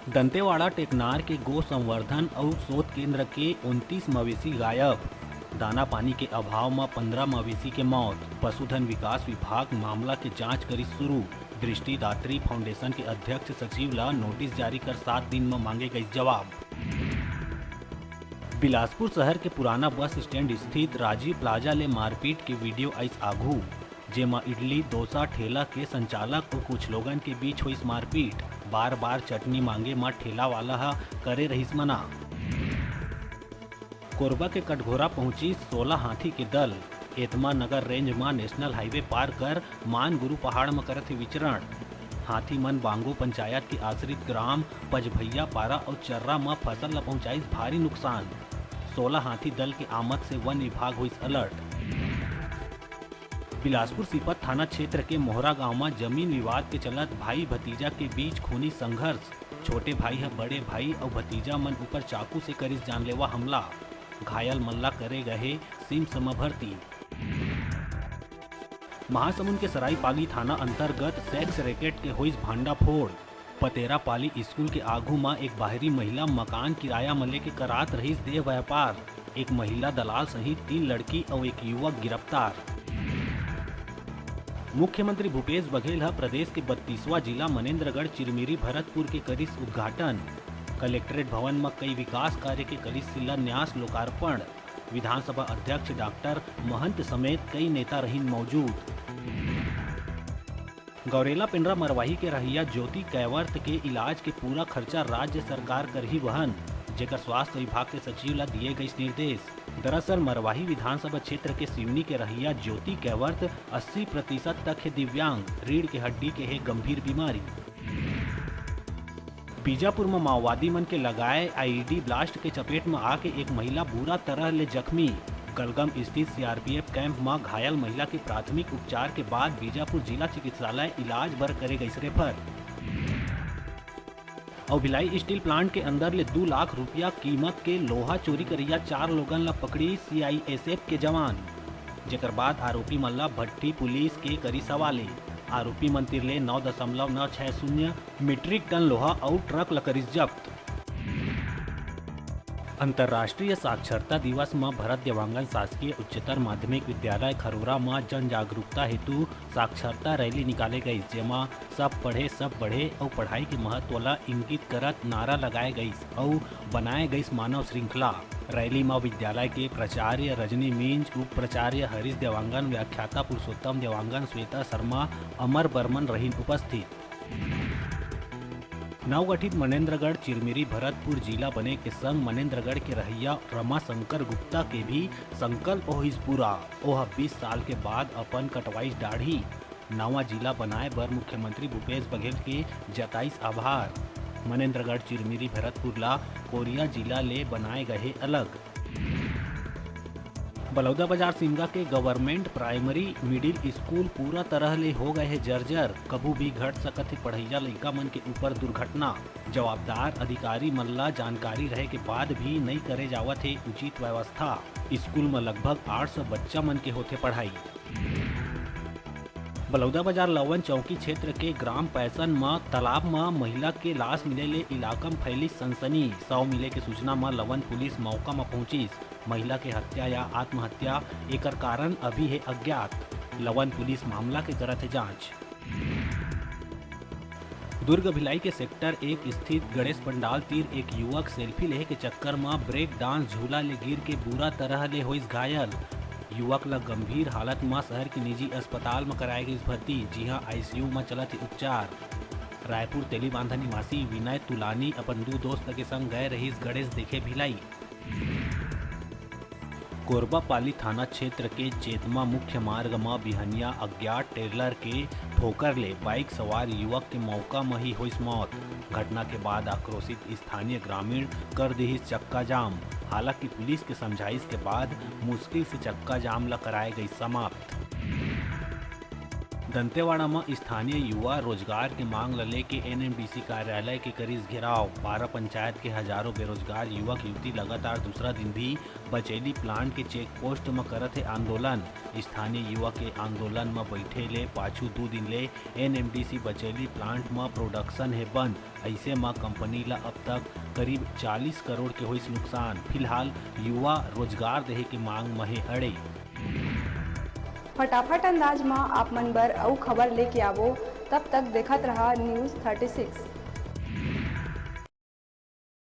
दंतेवाड़ा टेकनार के गो संवर्धन और शोध केंद्र के 29 मवेशी गायब। दाना पानी के अभाव में 15 मवेशी के मौत। पशुधन विकास विभाग मामला के जांच करी शुरू। दृष्टिदात्री फाउंडेशन के अध्यक्ष सचिव ला नोटिस जारी कर 7 दिन में मांगे गए जवाब। बिलासपुर शहर के पुराना बस स्टैंड स्थित राजीव प्लाजा ले मारपीट के वीडियो आइस आघू, जेमा इडली डोसा ठेला के संचालक और कुछ लोगन के बीच हुई मारपीट। बार बार चटनी मांगे में ठेला वाला हा करे रहीस मना। कोरबा के कटघोरा पहुंची 16 हाथी के दल। एतमा नगर रेंज में नेशनल हाईवे पार कर मान गुरु पहाड़ में करत विचरण। हाथी मन बांगो पंचायत के आश्रित ग्राम पजभैया पारा और चर्रा में फसल ला पहुंचाई भारी नुकसान। 16 हाथी दल के आमद से वन विभाग हुई अलर्ट। बिलासपुर सीपत थाना क्षेत्र के मोहरा गांव में जमीन विवाद के चलत भाई भतीजा के बीच खूनी संघर्ष। छोटे भाई है बड़े भाई और भतीजा मन ऊपर चाकू से करिस जानलेवा हमला। घायल मल्ला करे गए सिम्स में भर्ती। महासमुंद के सरायपाली थाना अंतर्गत सेक्स रैकेट के हुई भांडाफोड़। पतेरा पाली स्कूल के आगू में एक बाहरी महिला मकान किराया में लेके करात रहीस देह व्यापार। एक महिला दलाल सहित 3 लड़की और एक युवक गिरफ्तार। मुख्यमंत्री भूपेश बघेल प्रदेश के 32वां जिला मनेन्द्रगढ़ चिरमिरी भरतपुर के करिस उद्घाटन। कलेक्ट्रेट भवन में कई विकास कार्य के करिस शिलान्यास लोकार्पण। विधानसभा अध्यक्ष डॉक्टर महंत समेत कई नेता रहीन मौजूद। गौरेला पिंडरा मरवाही के रहिया ज्योति कैवर्त के इलाज के पूरा खर्चा राज्य सरकार कर ही वहन, जेकर स्वास्थ्य विभाग के सचिव ला दिए गए निर्देश। दरअसल मरवाही विधानसभा क्षेत्र के सिवनी के रहिया ज्योति कैवर्त 80% तक है दिव्यांग। रीढ़ के हड्डी के है गंभीर बीमारी। बीजापुर में माओवादी मन के लगाए आईईडी ब्लास्ट के चपेट में आके एक महिला बुरा तरह ले जख्मी। गलगम स्थित सीआरपीएफ कैंप में घायल महिला के प्राथमिक उपचार के बाद बीजापुर जिला चिकित्सालय इलाज भर करे गई रेफर। और भिलाई स्टील प्लांट के अंदर ले 2 लाख रुपया कीमत के लोहा चोरी करिया 4 लोगन ला पकड़ी सीआईएसएफ के जवान। जेकर बाद आरोपी मन ला भट्टी पुलिस के करी सवाले। आरोपी मन तिरले 9.960 मीट्रिक टन लोहा और ट्रक ला करिस जब्त। अंतर्राष्ट्रीय साक्षरता दिवस में भरत देवांगन शासकीय उच्चतर माध्यमिक विद्यालय खरोरा में जन जागरूकता हेतु साक्षरता रैली निकाले गई, जेमा सब पढ़े सब बढ़े और पढ़ाई के महत्व ला इंगित करत नारा लगाए गई और बनाए गई मानव श्रृंखला। रैली में विद्यालय के प्राचार्य रजनी मिंज, उप प्राचार्य हरीश देवांगन, व्याख्याता पुरुषोत्तम देवांगन, श्वेता शर्मा, अमर बर्मन रहीन उपस्थित। नवगठित मनेन्द्रगढ़ चिरमिरी भरतपुर जिला बने के संग मनेन्द्रगढ़ के रहिया रमा शंकर गुप्ता के भी संकल्प होइस पूरा। ओह 20 साल के बाद अपन कटवाइस दाढ़ी। नवा जिला बनाए बर मुख्यमंत्री भूपेश बघेल के जताइस आभार। मनेन्द्रगढ़ चिरमिरी भरतपुर ला कोरिया जिला ले बनाए गए अलग। बलौदाबाजार सिमगा के गवर्नमेंट प्राइमरी मिडिल स्कूल पूरा तरह ले हो गए है जर्जर। कभू भी घट सकत है पढ़ैया लइका मन के ऊपर दुर्घटना। जवाबदार अधिकारी मन ला जानकारी रहे के बाद भी नहीं करे जावत है उचित व्यवस्था। स्कूल में लगभग 800 बच्चा मन के होते पढ़ाई। बलौदाबाजार लवन चौकी क्षेत्र के ग्राम पैसन में तालाब में महिला के लाश मिले ले इलाका में फैली सनसनी। शव मिले के सूचना में लवन पुलिस मौका में पहुंची। महिला के हत्या या आत्महत्या एकर कारण अभी है अज्ञात। लवन पुलिस मामला के करत है जांच। दुर्ग भिलाई के सेक्टर 1 स्थित गणेश पंडाल तीर एक युवक सेल्फी लेहे के चक्कर में ब्रेक डांस झूला ले गिर के बुरा तरह ले होइस घायल। युवक ला गंभीर हालत में शहर के निजी अस्पताल में कराए गई भर्ती, जी हाँ आईसीयू में चलत उपचार। रायपुर तेलीबांधा निवासी विनय तुलानी अपन 2 दोस्त के संग गए रहीस गणेश देखे भिलाई। कोरबा पाली थाना क्षेत्र के चेतमा मुख्य मार्ग में बिहनिया अज्ञात ट्रेलर के ठोकर ले बाइक सवार युवक के मौका में ही हुई मौत। घटना के बाद आक्रोशित स्थानीय ग्रामीण कर दी चक्का जाम। हालांकि पुलिस के समझाइश के बाद मुश्किल से चक्का जाम ला कराए गई समाप्त। दंतेवाड़ा में स्थानीय युवा रोजगार के मांग ल लेके एनएमडीसी कार्यालय के करीज घेराव। 12 पंचायत के हजारों बेरोजगार युवक युवती लगातार दूसरा दिन भी बचेली प्लांट के चेक पोस्ट में करत है आंदोलन। स्थानीय युवा के आंदोलन में बैठे ले पाछू 2 दिन ले एनएमडीसी बचेली प्लांट में प्रोडक्शन है बंद। ऐसे में कंपनी ला अब तक करीब 40 करोड़ के होइस नुकसान। फिलहाल युवा रोजगार देहे के मांग में है अड़े। फटाफट अंदाज में आप मन बर अउ खबर लेके आवो। तब तक देखत रहा न्यूज़ 36।